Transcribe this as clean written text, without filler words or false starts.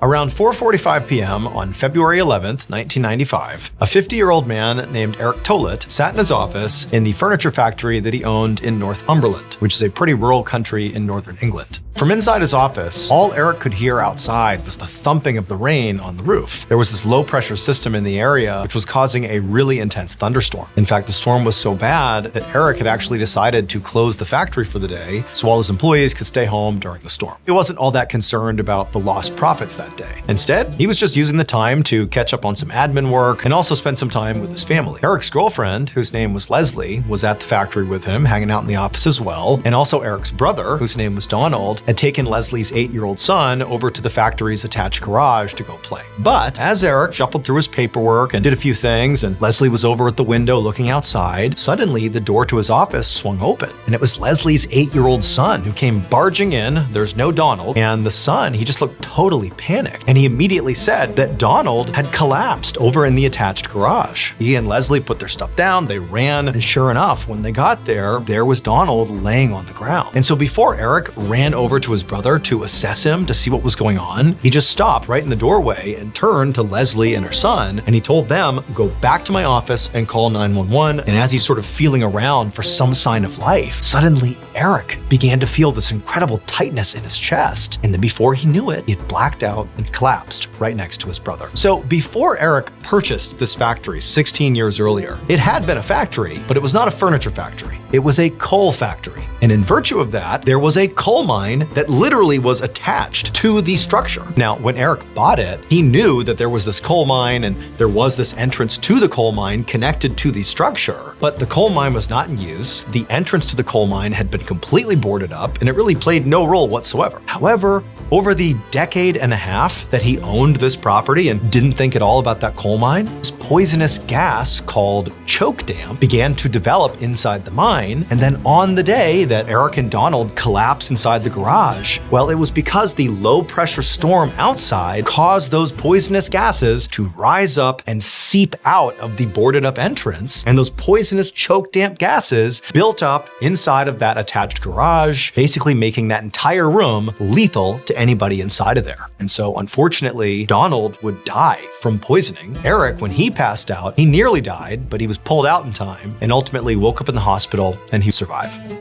Around 4:45 p.m. on February 11th, 1995, a 50-year-old man named Eric Tollett sat in his office in the furniture factory that he owned in Northumberland, which is a pretty rural country in northern England. From inside his office, all Eric could hear outside was the thumping of the rain on the roof. There was this low-pressure system in the area which was causing a really intense thunderstorm. In fact, the storm was so bad that Eric had actually decided to close the factory for the day so all his employees could stay home during the storm. He wasn't all that concerned about the lost profits that day. Instead, he was just using the time to catch up on some admin work and also spend some time with his family. Eric's girlfriend, whose name was Leslie, was at the factory with him, hanging out in the office as well, and also Eric's brother, whose name was Donald, had taken Leslie's 8-year-old son over to the factory's attached garage to go play. But as Eric shuffled through his paperwork and did a few things, and Leslie was over at the window looking outside, suddenly the door to his office swung open, and it was Leslie's 8-year-old son who came barging in. There's no Donald, and the son, he just looked totally panicked, and he immediately said that Donald had collapsed over in the attached garage. He and Leslie put their stuff down, they ran, and sure enough, when they got there was Donald laying on the ground. And so before Eric ran over to his brother to assess him to see what was going on, he just stopped right in the doorway and turned to Leslie and her son, and he told them, "Go back to my office and call 911. And as he's sort of feeling around for some sign of life, suddenly Eric began to feel this incredible tightness in his chest. And then before he knew it, he had blacked out and collapsed right next to his brother. So before Eric purchased this factory 16 years earlier, it had been a factory, but it was not a furniture factory. It was a coal factory. And in virtue of that, there was a coal mine that literally was attached to the structure. Now, when Eric bought it, he knew that there was this coal mine and there was this entrance to the coal mine connected to the structure, but the coal mine was not in use. The entrance to the coal mine had been completely boarded up, and it really played no role whatsoever. However, over the decade and a half that he owned this property and didn't think at all about that coal mine, this poisonous gas called choke damp began to develop inside the mine. And then on the day that Eric and Donald collapsed inside the garage, well, it was because the low pressure storm outside caused those poisonous gases to rise up and seep out of the boarded up entrance. And those poisonous choke damp gases built up inside of that attached garage, basically making that entire room lethal to anybody inside of there. And so unfortunately, Donald would die from poisoning. Eric, when he passed out, he nearly died, but he was pulled out in time and ultimately woke up in the hospital and he survived.